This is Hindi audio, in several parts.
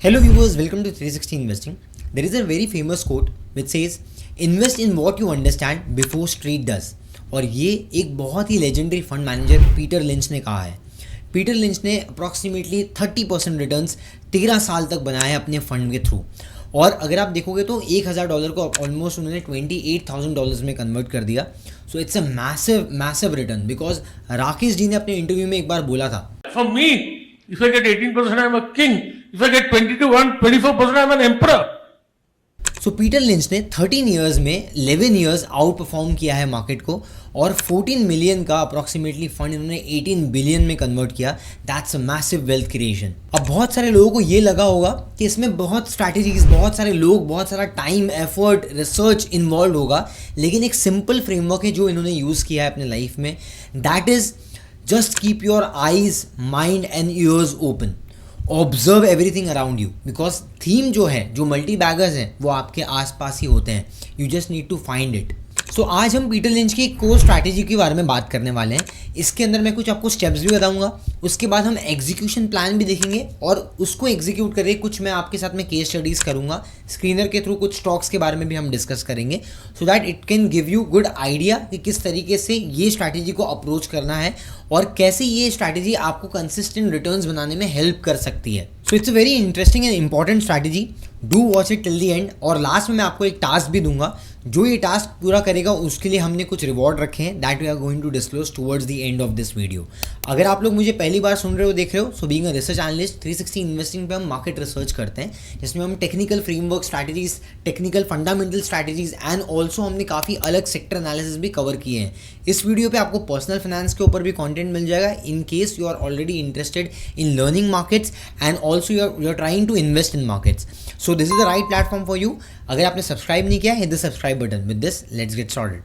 Hello viewers, welcome to 360 Investing. There is a very famous quote which says, invest in what you understand before street does. और ये एक बहुत ही legendary fund manager Peter Lynch ने कहा है. पीटर लिंच ने अप्रॉक्सीमेटली 30% रिटर्न्स 13 साल तक बनाए हैं अपने फंड के थ्रू. और अगर आप देखोगे तो $1,000 को ऑलमोस्ट उन्होंने $28,000 में कन्वर्ट कर दिया. So it's a massive return because Rakesh ji ने अपने इंटरव्यू में एक बार बोला था, For me, if I get 18%, I'm a king. If I get 24%, I'm an emperor. So Peter Lynch ने 13 ईयर्स में 11 ईयर्स आउट परफॉर्म किया है मार्केट को और 14 मिलियन का अप्रॉक्सीमेटली फंड इन्होंने 18 बिलियन में कन्वर्ट किया. That's a massive wealth creation. अब बहुत सारे लोगों को ये लगा होगा कि इसमें बहुत स्ट्रैटेजीज, बहुत सारे लोग, बहुत सारा टाइम, एफर्ट, रिसर्च इन्वॉल्व होगा, लेकिन एक सिंपल फ्रेमवर्क है जो इन्होंने यूज़ किया है अपने लाइफ में. That is just keep your eyes, mind and years open. Observe everything around you because theme जो है, जो मल्टी बैगर्स हैं, वो आपके आसपास ही होते हैं. You just need to find it. So आज हम पीटर लिंच की कोर स्ट्रैटेजी के बारे में बात करने वाले हैं. इसके अंदर मैं कुछ आपको स्टेप्स भी बताऊंगा, उसके बाद हम एग्जीक्यूशन प्लान भी देखेंगे और उसको एग्जीक्यूट करके कुछ मैं आपके साथ में केस स्टडीज़ करूंगा. स्क्रीनर के थ्रू कुछ स्टॉक्स के बारे में भी हम डिस्कस करेंगे so that it can give you good idea कि किस तरीके से ये स्ट्रैटेजी को अप्रोच करना है और कैसे ये स्ट्रैटेजी आपको कंसिस्टेंट रिटर्न्स बनाने में हेल्प कर सकती है. सो it's a very interesting and important strategy. Do watch it till the end. और लास्ट में मैं आपको एक टास्क भी दूंगा. जो ये टास्क पूरा करेगा उसके लिए हमने कुछ रिवॉर्ड रखे हैं that we are going to disclose towards the end of this video. अगर आप लोग मुझे पहली बार सुन रहे हो, देख रहे हो, so being a research analyst 360 investing पे हम मार्केट रिसर्च करते हैं जिसमें हम technical framework strategies, technical fundamental strategies and also हमने काफ़ी अलग सेक्टर एनालिसिस भी कवर किए हैं. इस वीडियो पे आपको पर्सनल फाइनेंस के ऊपर भी कंटेंट मिल जाएगा in case you are already interested in learning markets and also you are trying to invest in markets. So this is the right platform for you. अगर आपने सब्सक्राइब नहीं किया, hit the subscribe button. With this let's get started.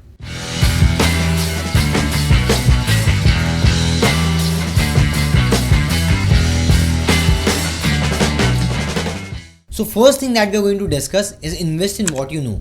So first thing that we are going to discuss is invest in what you know.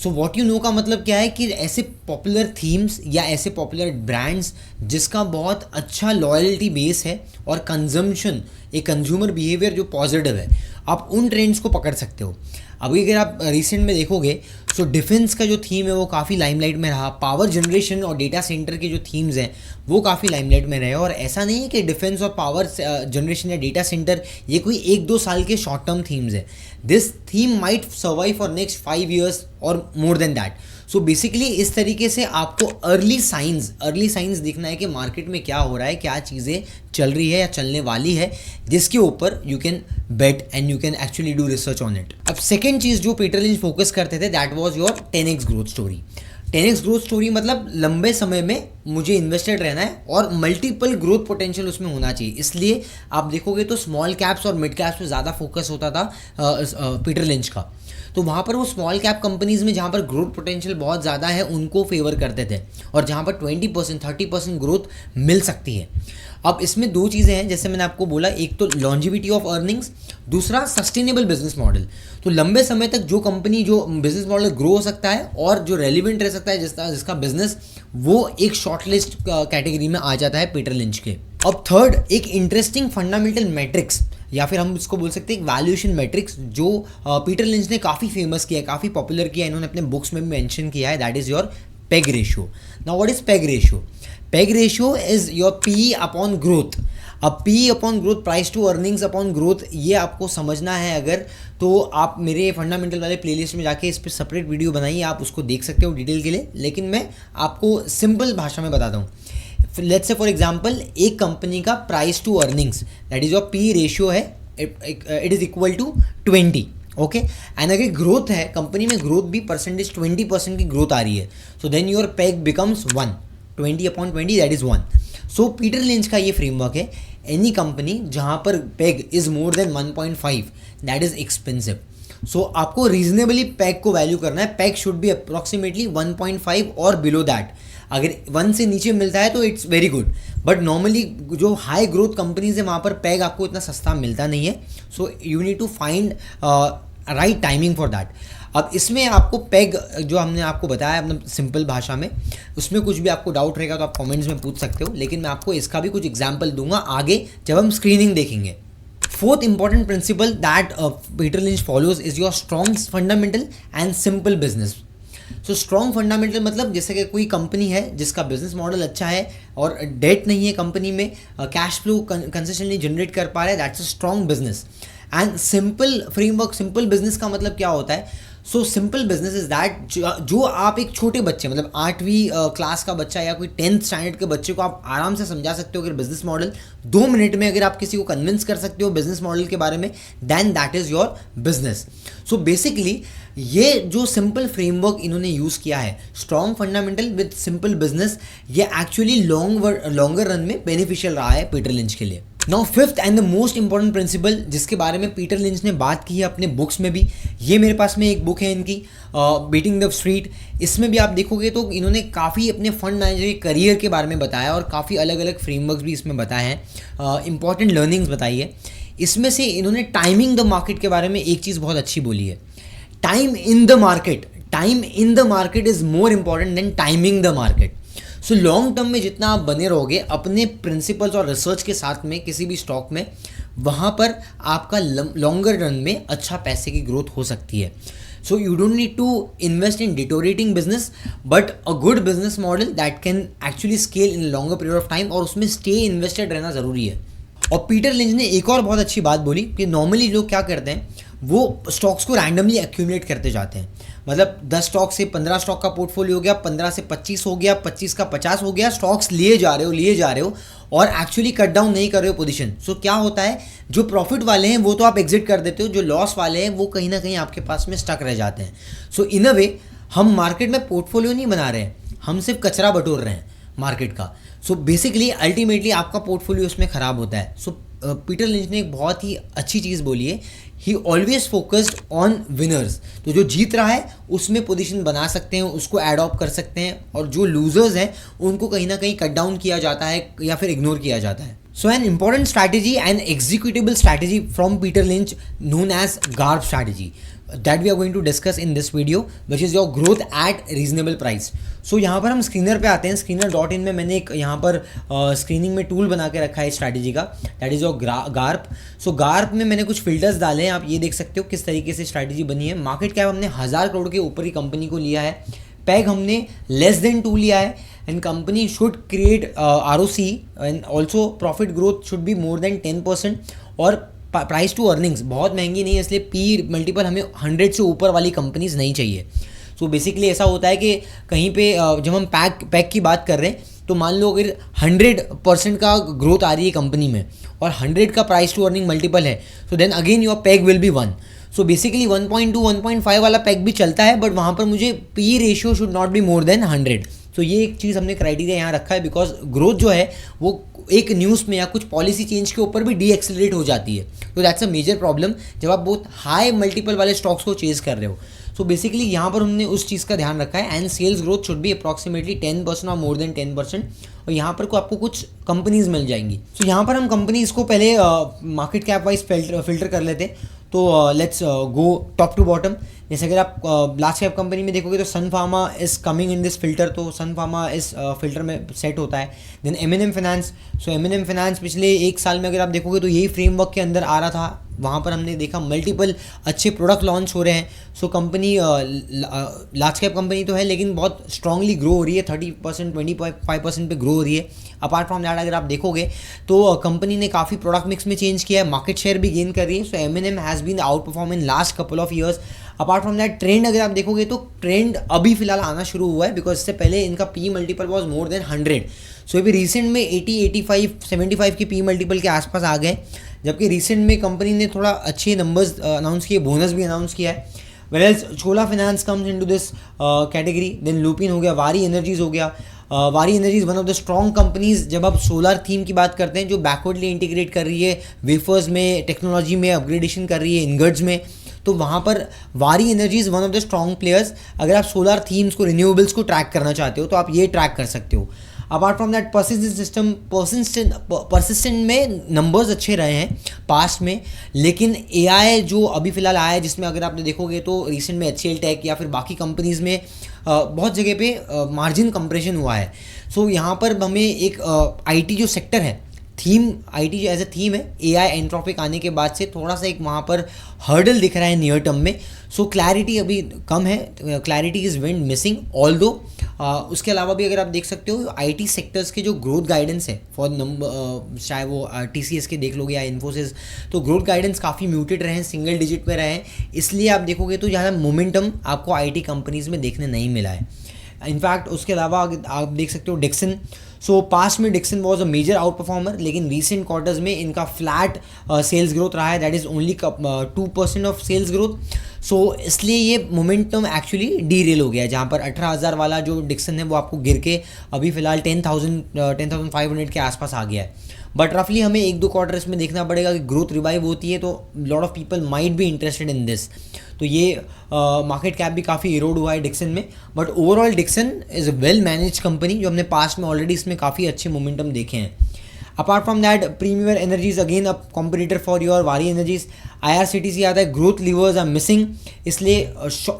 So what you know का मतलब क्या है कि ऐसे पॉपुलर थीम्स या ऐसे पॉपुलर ब्रांड्स जिसका बहुत अच्छा लॉयल्टी बेस है और कंजम्पशन, एक कंज्यूमर बिहेवियर जो पॉजिटिव है, आप उन ट्रेंड्स को पकड़ सकते हो. अभी अगर आप रिसेंट में देखोगे सो डिफेंस का जो थीम है वो काफ़ी लाइमलाइट में रहा. पावर जनरेशन और डेटा सेंटर के जो थीम्स हैं वो काफ़ी लाइमलाइट में रहे. और ऐसा नहीं है कि डिफेंस और पावर जनरेशन या डेटा सेंटर ये कोई 1-2 साल के शॉर्ट टर्म थीम्स है. This theme might survive for next 5 years और more than that. So basically इस तरीके से आपको अर्ली साइंस दिखना है कि मार्केट में क्या हो रहा है, क्या चीज़ें चल रही है या चलने वाली है, जिसके ऊपर you can bet and you can actually do research on it. अब सेकेंड चीज़ जो पीटर लिंच फोकस करते थे that was your 10x growth story. 10x growth story मतलब लंबे समय में मुझे इन्वेस्टेड रहना है और मल्टीपल ग्रोथ पोटेंशियल उसमें होना चाहिए. इसलिए आप देखोगे तो स्मॉल कैप्स और मिड कैप्स पे ज़्यादा फोकस होता था पीटर लिंच का. तो वहाँ पर वो स्मॉल कैप कंपनीज़ में जहाँ पर ग्रोथ पोटेंशियल बहुत ज़्यादा है उनको फेवर करते थे और जहाँ पर 20% 30% ग्रोथ मिल सकती है. अब इसमें 2 चीज़ें हैं जैसे मैंने आपको बोला, एक तो लॉन्जिविटी ऑफ अर्निंग्स, दूसरा सस्टेनेबल बिजनेस मॉडल. तो लंबे समय तक जो कंपनी, जो बिजनेस मॉडल ग्रो हो सकता है और जो रेलिवेंट रह सकता है, जिसका बिजनेस, वो एक शॉर्टलिस्ट कैटेगरी में आ जाता है पीटर लिंच के. अब थर्ड, एक इंटरेस्टिंग फंडामेंटल मैट्रिक्स या फिर हम इसको बोल सकते हैं वैल्यूएशन मैट्रिक्स जो पीटर लिंच ने काफ़ी फेमस किया है, काफ़ी पॉपुलर किया है, इन्होंने अपने बुक्स में भी मेंशन किया है. That is your PEG ratio. Now what is PEG ratio? PEG ratio is your P upon growth. अब P upon growth, price to earnings upon growth, ये आपको समझना है अगर, तो आप मेरे फंडामेंटल वाले प्लेलिस्ट में जाके इस पर सेपरेट वीडियो बनाइए, आप उसको देख सकते हो डिटेल के लिए. लेकिन मैं आपको सिंपल भाषा में बताता हूँ. लेट्स से फॉर एग्जांपल एक कंपनी का price to earnings that is your P ratio है, it is equal to 20. Okay. And अगर ग्रोथ है, कंपनी में ग्रोथ भी परसेंटेज 20% की ग्रोथ आ रही है, so then your PEG becomes 1. 20/20 that is 1. So Peter Lynch का ये फ्रेमवर्क है. एनी कंपनी जहाँ पर PEG is more than 1.5 that is expensive. So आपको रीजनेबली पेग को वैल्यू करना है. पेग शुड बी अप्रॉक्सीमेटली 1.5 और बिलो दैट. अगर 1 से नीचे मिलता है तो it's very good, but normally जो हाई ग्रोथ कंपनीज है वहाँ पर पैग आपको इतना सस्ता मिलता नहीं है. So you need to find right timing for that. अब इसमें आपको पैग जो हमने आपको बताया अपना सिंपल भाषा में, उसमें कुछ भी आपको डाउट रहेगा तो आप कमेंट्स में पूछ सकते हो, लेकिन मैं आपको इसका भी कुछ एग्जांपल दूंगा आगे जब हम स्क्रीनिंग देखेंगे. Fourth important principle that Peter lynch follows is your strong fundamental and simple business. So strong fundamental मतलब जैसे कि कोई कंपनी है जिसका बिजनेस मॉडल अच्छा है और डेट नहीं है कंपनी में, कैश फ्लो कंसिस्टेंटली जनरेट कर पा रहा है, that's a strong business. And simple framework, simple business का मतलब क्या होता है? So simple business is that जो आप एक छोटे बच्चे मतलब 8वीं क्लास का बच्चा या कोई 10th स्टैंडर्ड के बच्चे को आप आराम से समझा सकते हो। अगर बिजनेस मॉडल 2 मिनट में अगर आप किसी को कन्विंस कर सकते हो बिजनेस मॉडल के बारे में, then that is your business. So basically ये जो सिंपल फ्रेमवर्क इन्होंने यूज़ किया है, strong fundamental with simple business, ये एक्चुअली लॉन्गर रन में बेनिफिशियल रहा है पीटर लिंच के लिए। Now fifth and the most important principle जिसके बारे में पीटर लिंच ने बात की है अपने बुक्स में भी, ये मेरे पास में एक बुक है इनकी, बीटिंग द स्ट्रीट। इसमें भी आप देखोगे तो इन्होंने काफ़ी अपने फंड मैनेजर के करियर के बारे में बताया और काफ़ी अलग अलग फ्रेमवर्क्स भी इसमें बताए हैं, इंपॉर्टेंट लर्निंग्स बताई है। इसमें से इन्होंने टाइमिंग द मार्केट के बारे में एक चीज़ बहुत अच्छी बोली है, time in the market is more important than timing the market. So long term में जितना आप बने रहोगे अपने प्रिंसिपल्स और रिसर्च के साथ में किसी भी स्टॉक में, वहाँ पर आपका लॉन्गर रन में अच्छा पैसे की ग्रोथ हो सकती है। So you don't need to invest in deteriorating business but a good business model that can actually scale in longer period of time, और उसमें स्टे इन्वेस्टेड रहना ज़रूरी है। और पीटर लिंच ने एक और बहुत अच्छी बात बोली कि नॉर्मली लोग क्या करते हैं, वो स्टॉक्स को रैंडमली एक्यूमुलेट करते जाते हैं। मतलब 10 स्टॉक से 15 स्टॉक का पोर्टफोलियो हो गया, 15 से 25 हो गया, 25 का 50 हो गया, स्टॉक्स लिए जा रहे हो और एक्चुअली कट डाउन नहीं कर रहे हो पोजीशन। सो क्या होता है, जो प्रॉफिट वाले हैं वो तो आप एग्जिट कर देते हो, जो लॉस वाले हैं वो कहीं ना कहीं आपके पास में स्टक रह जाते हैं। सो इन अ वे हम मार्केट में पोर्टफोलियो नहीं बना रहे हैं, हम सिर्फ कचरा बटोर रहे हैं मार्केट का। सो बेसिकली अल्टीमेटली आपका पोर्टफोलियो उसमें ख़राब होता है। सो पीटर लिंच ने एक बहुत ही अच्छी चीज़ बोली है, ही ऑलवेज फोकस्ड ऑन विनर्स। तो जो जीत रहा है उसमें पोजीशन बना सकते हैं, उसको एडॉप्ट कर सकते हैं, और जो लूजर्स हैं उनको कहीं ना कहीं कट डाउन किया जाता है या फिर इग्नोर किया जाता है। So an important strategy and executable strategy from Peter Lynch known as GARP strategy that we are going to discuss in this video, which is your growth at reasonable price. So यहाँ पर हम स्क्रीनर पे आते हैं। screener.in में मैंने एक यहाँ पर स्क्रीनिंग में टूल बना के रखा है स्ट्रैटेजी का, that is your Garp. So Garp में मैंने कुछ फिल्टर्स डाले हैं, आप ये देख सकते हो किस तरीके से स्ट्रैटेजी बनी है। मार्केट कैप हमने 1000 करोड़ के ऊपर की कंपनी को लिया है, पैग हमने लेस देन 2 लिया है, and company should create ROC and also profit growth should be more than 10%, और प्राइस टू अर्निंग्स बहुत महंगी नहीं है, इसलिए पी मल्टीपल हमें 100 से ऊपर वाली कंपनीज नहीं चाहिए। सो बेसिकली ऐसा होता है कि कहीं पे जब हम पैक की बात कर रहे हैं तो मान लो अगर 100% का ग्रोथ आ रही है कंपनी में और 100 का प्राइस टू अर्निंग मल्टीपल है, so then again your PEG will be 1। So basically 1.2 1.5 वाला पैक भी चलता है, बट वहाँ पर मुझे P ratio should not be more than 100। तो ये एक चीज़ हमने क्राइटेरिया यहाँ रखा है, बिकॉज ग्रोथ जो है वो एक न्यूज़ में या कुछ पॉलिसी चेंज के ऊपर भी डी एक्सेलरेट हो जाती है। तो दैट्स अ मेजर प्रॉब्लम जब आप बहुत हाई मल्टीपल वाले स्टॉक्स को चेज कर रहे हो। सो बेसिकली यहाँ पर हमने उस चीज़ का ध्यान रखा है, and sales growth should be approximately 10% और मोर देन 10%, और यहाँ पर को आपको कुछ कंपनीज मिल जाएंगी। सो यहाँ पर हम कंपनीज को पहले मार्केट कैप वाइज फिल्टर कर लेते हैं। तो let's go top to bottom. जैसे अगर आप लार्ज कैप कंपनी में देखोगे तो Sun Pharma is coming in this filter, तो सन फार्मा इस फिल्टर में सेट होता है। Then M&M finance. सो M&M फाइनेंस पिछले 1 साल में अगर आप देखोगे तो यही फ्रेमवर्क के अंदर आ रहा था, वहाँ पर हमने देखा मल्टीपल अच्छे प्रोडक्ट लॉन्च हो रहे हैं। So company large cap company तो है लेकिन बहुत स्ट्रांगली ग्रो हो रही है, 30% 25% पे ग्रो हो रही है। अपार्ट फ्रॉम दैट अगर आप देखोगे तो कंपनी ने काफ़ी प्रोडक्ट मिक्स में चेंज किया है, मार्केट शेयर भी गेन कर रही है। So M&M has been outperform in last couple of years. Apart from that trend अगर आप देखोगे तो ट्रेंड अभी फिलहाल आना शुरू हुआ है, बिकॉज इससे पहले इनका P multiple was more than 100। सो अभी रिसेंट में 80, 85, 75 की पी मल्टीपल के आसपास आ गए, जबकि रिसेंट में कंपनी ने थोड़ा अच्छे नंबर्स अनाउंस किए, बोनस भी अनाउंस किया है। वेराज Chola finance comes into this category. Then Lupin हो गया, वारी एनर्जीज हो गया। Waaree energies one of the strong companies जब आप सोलर थीम की बात करते हैं, जो बैकवर्डली इंटीग्रेट कर रही है वेफर्स में, टेक्नोलॉजी में अपग्रेडेशन कर रही है, इनगट्स में, तो वहाँ पर वारी energies one of the strong players. अगर आप सोलर थीम्स को, रिन्यूएबल्स को ट्रैक करना चाहते हो तो आप ये ट्रैक कर सकते हो। अपार्ट फ्रॉम दैट परसिस्टेंट में नंबर्स अच्छे रहे हैं पास्ट में, लेकिन AI जो अभी फिलहाल आया है, जिसमें अगर आपने देखोगे तो रिसेंट में HCL टेक या फिर बाकी कंपनीज़ में बहुत जगह पे मार्जिन कंप्रेशन हुआ है। सो यहाँ पर हमें एक IT जो सेक्टर है, थीम आईटी जो एज अ थीम है एआई एंट्रोपिक आने के बाद से थोड़ा सा एक वहाँ पर हर्डल दिख रहा है नियर टर्म में. सो क्लैरिटी अभी कम है, clarity is went missing. Although उसके अलावा भी अगर आप देख सकते हो आईटी सेक्टर्स के जो ग्रोथ गाइडेंस है फॉर नंबर, चाहे वो टीसीएस के देख लोगे या इन्फोसिस, तो ग्रोथ गाइडेंस काफ़ी म्यूटेड रहे हैं, सिंगल डिजिट में रहे हैं. इसलिए आप देखोगे तो ज़्यादा मोमेंटम आपको आईटी कंपनीज़ में देखने नहीं मिला है. इनफैक्ट उसके अलावा आप देख सकते हो डिक्सन. सो पास्ट में Dixon was a major outperformer, लेकिन रीसेंट क्वार्टर्स में इनका फ्लैट सेल्स ग्रोथ रहा है. That is only 2% of sales growth. So इसलिए ये मोमेंटम एक्चुअली डी रेल हो गया है, जहाँ पर 18,000 वाला जो डिक्सन है वो आपको गिर के अभी फिलहाल 10,500 के आसपास आ गया है. बट रफली हमें 1-2 क्वार्टर इसमें देखना पड़ेगा कि ग्रोथ रिवाइव होती है तो lot of people might be interested in this. तो ये मार्केट कैप भी काफ़ी इरोड हुआ है डिक्सन में. But overall Dixon is a well manage company, जो हमने पास्ट में ऑलरेडी इसमें काफ़ी अच्छे मोमेंटम देखे हैं. Apart from that premier energies again a competitor for your Waaree energies. IRCTC आता है, ग्रोथ लिवर्स आर मिसिंग. इसलिए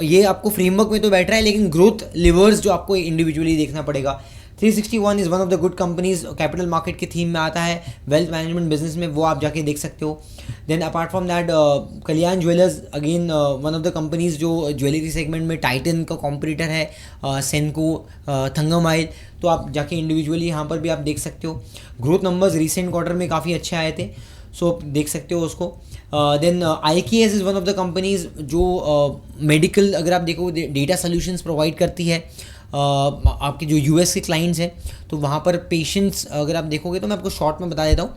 ये आपको फ्रेमवर्क में तो बैठ रहा है, लेकिन ग्रोथ लिवर्स जो आपको इंडिविजुअली देखना पड़ेगा. 361 is one of the good companies, capital market की थीम में आता है, वेल्थ मैनेजमेंट बिजनेस में, वो आप जाके देख सकते हो. Then apart from that Kalyan jewellers again one of the companies जो ज्वेलरी सेगमेंट में टाइटन का कॉम्पिटिटर है, सेनको, थंगमाइल, तो आप जाके इंडिविजुअली यहाँ पर भी आप देख सकते हो. ग्रोथ नंबर्स रिसेंट क्वार्टर में काफ़ी अच्छे आए थे, सो आप देख सकते हो उसको. Then IKS is one of the companies जो मेडिकल अगर आप देखो डेटा सोल्यूशंस प्रोवाइड करती है. आपके जो US के क्लाइंट्स हैं तो वहाँ पर पेशेंट्स अगर आप देखोगे तो मैं आपको शॉर्ट में बता देता हूँ.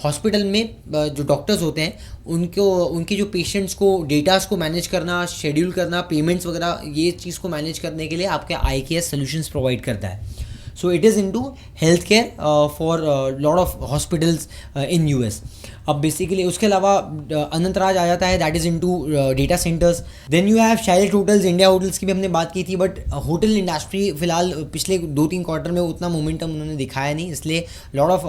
हॉस्पिटल में जो डॉक्टर्स होते हैं उनके जो पेशेंट्स को डेटास को मैनेज करना, शेड्यूल करना, पेमेंट्स वगैरह, ये चीज़ को मैनेज करने के लिए आपके IKS सोल्यूशंस प्रोवाइड करता है. So it is into health care for lot of hospitals in US. अब बेसिकली उसके अलावा अनंतराज आ जाता है, that is into data centres. Then you have Chalet hotels, India hotels की भी हमने बात की थी, बट होटल इंडस्ट्री फिलहाल पिछले 2-3 क्वार्टर में उतना मोमेंटम उन्होंने दिखाया नहीं, इसलिए lot of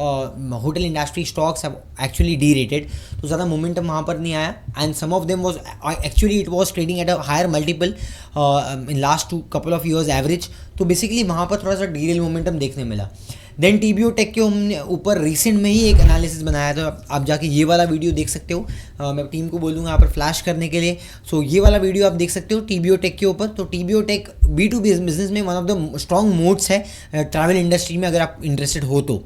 hotel industry stocks have actually derated. तो ज़्यादा मोमेंटम वहाँ पर नहीं आया. And some of them was actually it was trading at a higher multiple in last couple of years average. तो बेसिकली वहाँ पर थोड़ा सा डी रेल मोमेंटम देखने मिला. देन TBO टेक के हमने ऊपर रिसेंट में ही एक एनालिसिस बनाया था, आप जाके ये वाला वीडियो देख सकते हो. मैं टीम को बोलूँगा यहाँ पर फ्लैश करने के लिए. सो ये वाला वीडियो आप देख सकते हो TBO टेक के ऊपर. तो TBO टेक B2B बिजनेस में one of the strong moats है ट्रैवल इंडस्ट्री में, अगर आप इंटरेस्टेड हो तो.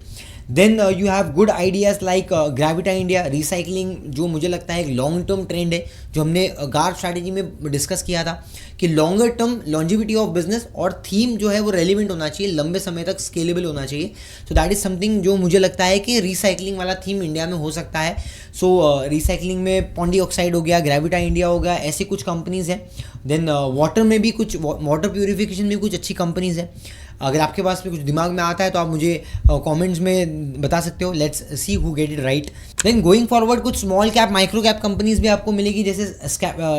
Then you have good ideas like Gravita India. Recycling जो मुझे लगता है एक लॉन्ग टर्म ट्रेंड है, जो हमने गार्ड स्ट्रैटेजी में डिस्कस किया था कि longer term longevity of business और थीम जो है वो रेलिवेंट होना चाहिए, लंबे समय तक स्केलेबल होना चाहिए. सो दैट इज़ समथिंग जो मुझे लगता है कि रिसाइकलिंग वाला थीम इंडिया में हो सकता है. सो रिसाइकलिंग में पॉन्डी ऑक्साइड हो गया, ग्रेविटा इंडिया हो गया, ऐसी कुछ कंपनीज़ हैं. देन वाटर में भी कुछ, वाटर प्यूरिफिकेशन में कुछ अच्छी कंपनीज़ हैं. अगर आपके पास में कुछ दिमाग में आता है तो आप मुझे कमेंट्स में बता सकते हो. Let's see who get it right. Then going forward कुछ small cap micro cap companies भी आपको मिलेगी, जैसे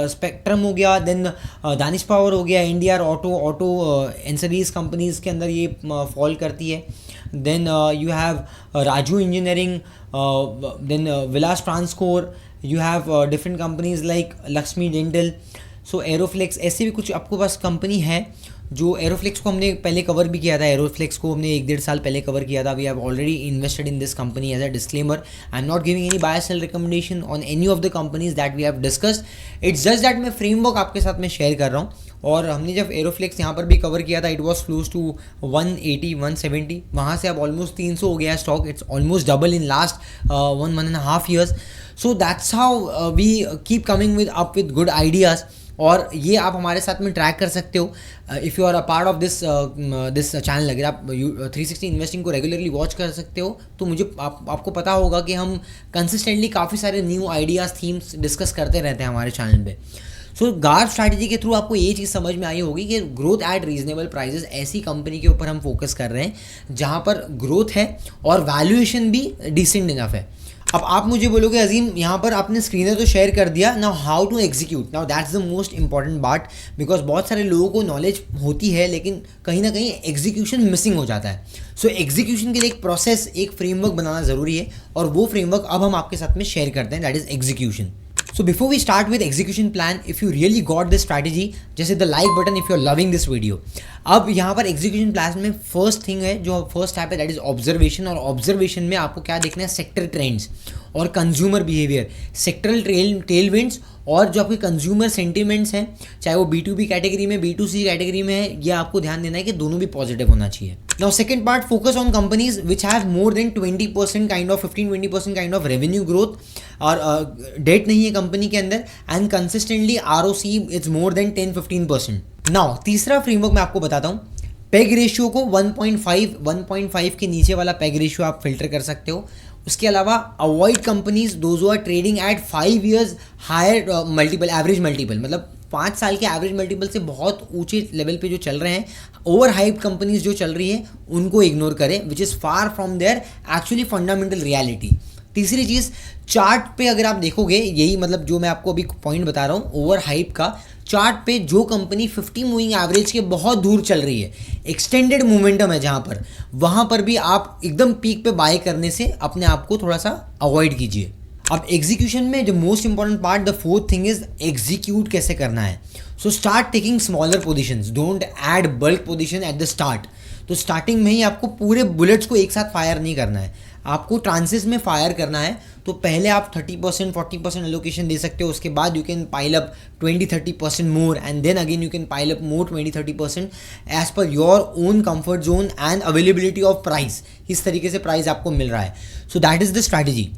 स्पेक्ट्रम हो गया, देन दानिश पावर हो गया, NDR ऑटो एंसरीज कंपनीज के अंदर ये फॉल करती है. Then you have Raju Engineering, then Vilas Transcore, you have different companies like Lakshmi Dental. So Aeroflex, ऐसे भी कुछ आपको पास कंपनी है. जो एरोफ्लेक्स को हमने पहले कवर भी किया था, एरोफ्लेक्स को हमने 1-1.5 साल पहले कवर किया था. We have already invested in this company. As a disclaimer, I am not giving any buy sell recommendation on any of the companies that we have discussed. It's just that मैं फ्रेमवर्क आपके साथ में शेयर कर रहा हूँ. और हमने जब एरोफ्लेक्स यहाँ पर भी कवर किया था, इट वॉज क्लोज टू 180-170. वहाँ से अब ऑलमोस्ट 300 हो गया stock. It's almost double in last 1.5 years. So that's how we keep coming up with good ideas. और ये आप हमारे साथ में ट्रैक कर सकते हो if you are a part of this channel. अगर आप 360 इन्वेस्टिंग को रेगुलरली वॉच कर सकते हो तो मुझे आपको पता होगा कि हम कंसिस्टेंटली काफ़ी सारे न्यू आइडियाज़, थीम्स डिस्कस करते रहते हैं हमारे चैनल पे. सो गार्ड स्ट्रैटेजी के थ्रू आपको ये चीज़ समझ में आई होगी कि ग्रोथ एट रीजनेबल प्राइजेस, ऐसी कंपनी के ऊपर हम फोकस कर रहे हैं जहाँ पर ग्रोथ है और वैल्यूएशन भी डिसेंट इनफ है. अब आप मुझे बोलोगे अजीम यहाँ पर आपने स्क्रीनर तो शेयर कर दिया, now how to execute. Now that's the most important part, because बहुत सारे लोगों को नॉलेज होती है लेकिन कहीं ना कहीं एग्जीक्यूशन मिसिंग हो जाता है. सो एग्जीक्यूशन के लिए एक प्रोसेस, एक फ्रेमवर्क बनाना ज़रूरी है, और वो फ्रेमवर्क अब हम आपके साथ में शेयर करते हैं, that is execution. So before we start with execution plan, if you really got this strategy, just hit the like button if you're loving this video. अब यहाँ पर execution plan में first thing है, जो first step है, that is observation. और observation में आपको क्या देखना है, sector trends और consumer behavior, sectoral tailwinds और जो आपके कंज्यूमर सेंटिमेंट्स हैं, चाहे वो B2B कैटेगरी में, B2C कैटेगरी में है, ये आपको ध्यान देना है कि दोनों भी पॉजिटिव होना चाहिए. Now second part, focus on companies which have more than 20% kind of 15-20% kind of revenue growth और डेट नहीं है कंपनी के अंदर and consistently ROC is more than 10-15%. Now तीसरा फ्रेमवर्क मैं आपको बताता हूँ. पेग रेशियो को 1.5 के नीचे वाला पेग रेशियो आप फिल्टर कर सकते हो. उसके अलावा avoid companies those are trading at 5 years higher multiple, average multiple, मतलब 5 साल के एवरेज मल्टीपल से बहुत ऊंचे लेवल पे जो चल रहे हैं, ओवर हाइप कंपनीज जो चल रही है उनको इग्नोर करें, which is far from their actually fundamental reality. तीसरी चीज़, चार्ट पे अगर आप देखोगे, यही मतलब जो मैं आपको अभी पॉइंट बता रहा हूँ ओवर हाइप का, चार्ट पे जो कंपनी 50 मूविंग एवरेज के बहुत दूर चल रही है, एक्सटेंडेड मोमेंटम है जहाँ पर, वहाँ पर भी आप एकदम पीक पे बाय करने से अपने आप को थोड़ा सा अवॉइड कीजिए. अब एग्जीक्यूशन में जो most important part, the fourth thing is execute कैसे करना है. So start taking smaller positions, don't add bulk position at the start. तो स्टार्टिंग में ही आपको पूरे बुलेट्स को एक साथ फायर नहीं करना है, आपको ट्रांसेस में फायर करना है. तो पहले आप 30% 40% एलोकेशन दे सकते हो, उसके बाद you can pile up 20-30% more and then again you can pile up more 20-30% as per your own comfort zone and availability of price. इस तरीके से प्राइस आपको मिल रहा है. So that is the strategy.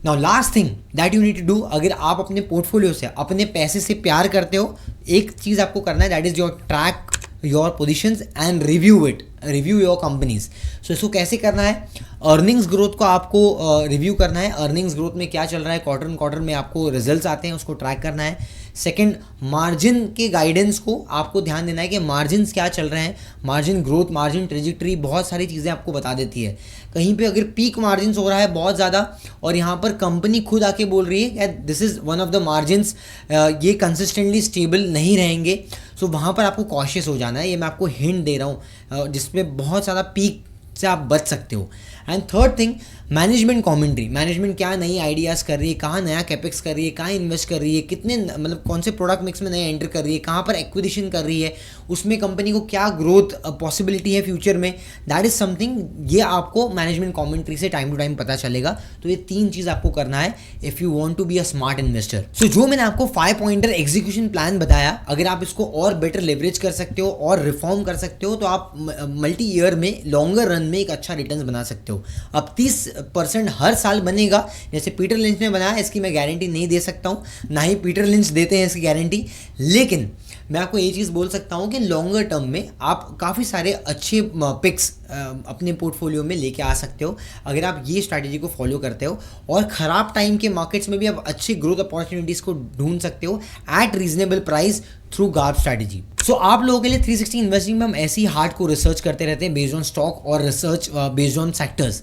Now last thing that you need to do, अगर आप अपने पोर्टफोलियो से, अपने पैसे से प्यार करते हो, एक चीज़ आपको करना है, that is your track your positions and review your companies. So इसको कैसे करना है, अर्निंग्स ग्रोथ को आपको रिव्यू करना है. अर्निंग्स ग्रोथ में क्या चल रहा है, क्वार्टर में आपको रिजल्ट्स आते हैं, उसको ट्रैक करना है. सेकंड, मार्जिन के गाइडेंस को आपको ध्यान देना है कि मार्जिन क्या चल रहे हैं, मार्जिन ग्रोथ, मार्जिन ट्रेजेक्टरी, बहुत सारी चीज़ें आपको बता देती है. कहीं पे अगर पीक मार्जिन हो रहा है बहुत ज़्यादा और यहाँ पर कंपनी खुद आके बोल रही है कि this is one of the margins, ये कंसिस्टेंटली स्टेबल नहीं रहेंगे, सो वहाँ पर आपको कॉशियस हो जाना है. ये मैं आपको हिंट दे रहा हूँ जिसमें बहुत ज़्यादा पीक से आप बच सकते हो. And third thing, management commentary, management क्या नई आइडियाज़ कर रही है, कहाँ नया कैपेक्स कर रही है, कहाँ इन्वेस्ट कर रही है, कितने मतलब कौन से प्रोडक्ट मिक्स में नए एंटर कर रही है, कहाँ पर एक्विजिशन कर रही है, उसमें कंपनी को क्या ग्रोथ पॉसिबिलिटी है फ्यूचर में, दैट इज़ समथिंग, ये आपको मैनेजमेंट कमेंट्री से टाइम टू टाइम पता चलेगा. तो ये 3 चीज़ आपको करना है if you want to be a smart investor. So जो मैंने आपको 5 पॉइंटर एग्जीक्यूशन प्लान बताया, अगर आप इसको और बेटर लेवरेज कर सकते हो और रिफॉर्म कर सकते हो तो आप मल्टी ईयर में, लॉन्गर रन में एक अच्छा रिटर्न बना सकते हो. अब 30% हर साल बनेगा जैसे पीटर लिंच ने बनाया, इसकी मैं गारंटी नहीं दे सकता हूँ, ना ही पीटर लिंच देते हैं इसकी गारंटी. लेकिन मैं आपको ये चीज़ बोल सकता हूँ कि लॉन्गर टर्म में आप काफ़ी सारे अच्छे पिक्स अपने पोर्टफोलियो में लेके आ सकते हो अगर आप ये स्ट्रैटेजी को फॉलो करते हो. और ख़राब टाइम के मार्केट्स में भी आप अच्छी ग्रोथ अपॉर्चुनिटीज़ को ढूंढ सकते हो at reasonable price through GARP strategy. So आप लोगों के लिए 360 इन्वेस्टिंग में हम ऐसी हार्ड को रिसर्च करते रहते हैं बेस्ड ऑन स्टॉक और रिसर्च बेस्ड ऑन सेक्टर्स.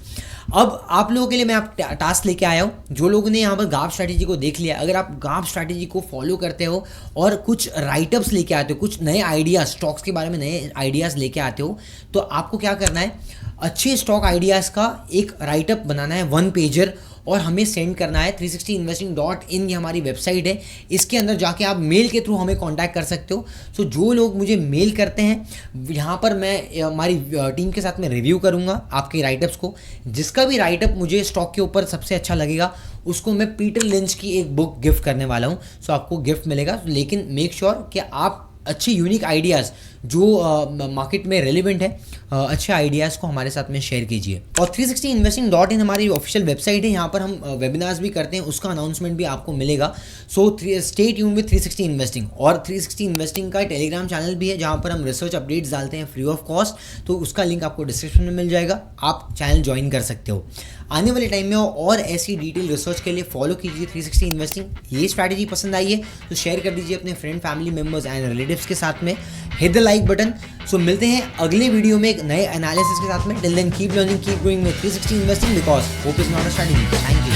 अब आप लोगों के लिए मैं आप टास्क लेके आया हूँ. जो लोगों ने यहाँ पर गार्ब स्ट्रैटेजी को देख लिया, अगर आप गार्ब स्ट्रैटेजी को फॉलो करते हो और कुछ राइटअप्स लेके आते हो, कुछ नए आइडियाज़ स्टॉक्स के बारे में नए आइडियाज़ लेके आते हो, तो आपको क्या करना है, अच्छे स्टॉक आइडियाज़ का एक राइटअप बनाना है 1 पेजर और हमें सेंड करना है. 360investing.in ये हमारी वेबसाइट है, इसके अंदर जाके आप मेल के थ्रू हमें कांटेक्ट कर सकते हो. सो जो लोग मुझे मेल करते हैं, यहाँ पर मैं हमारी टीम के साथ में रिव्यू करूँगा आपके राइटअप्स को. जिसका भी राइटअप मुझे स्टॉक के ऊपर सबसे अच्छा लगेगा उसको मैं पीटर लिंच की एक बुक गिफ्ट करने वाला हूँ. सो आपको गिफ्ट मिलेगा, लेकिन मेक श्योर कि आप अच्छे यूनिक आइडियाज़ जो मार्केट में रेलिवेंट है, अच्छे आइडियाज़ को हमारे साथ में शेयर कीजिए. और 360investing.in हमारी ऑफिशियल वेबसाइट है, यहाँ पर हम वेबिनार्स भी करते हैं, उसका अनाउंसमेंट भी आपको मिलेगा. So stay tuned with 360 investing. और 360 इन्वेस्टिंग का टेलीग्राम चैनल भी है जहाँ पर हम रिसर्च अपडेट्स डालते हैं फ्री ऑफ कॉस्ट, तो उसका लिंक आपको डिस्क्रिप्शन में मिल जाएगा, आप चैनल ज्वाइन कर सकते हो. आने वाले टाइम में और ऐसी डिटेल रिसर्च के लिए फॉलो कीजिए 360 इन्वेस्टिंग. ये स्ट्रैटेजी पसंद आई है तो शेयर कर दीजिए अपने friend, family members and relatives के साथ में. Hit the like button. So मिलते हैं अगले वीडियो में एक नए एनालिसिस के साथ में. Till then keep learning, keep growing with 360 investing because hope is not a strategy. Thank you.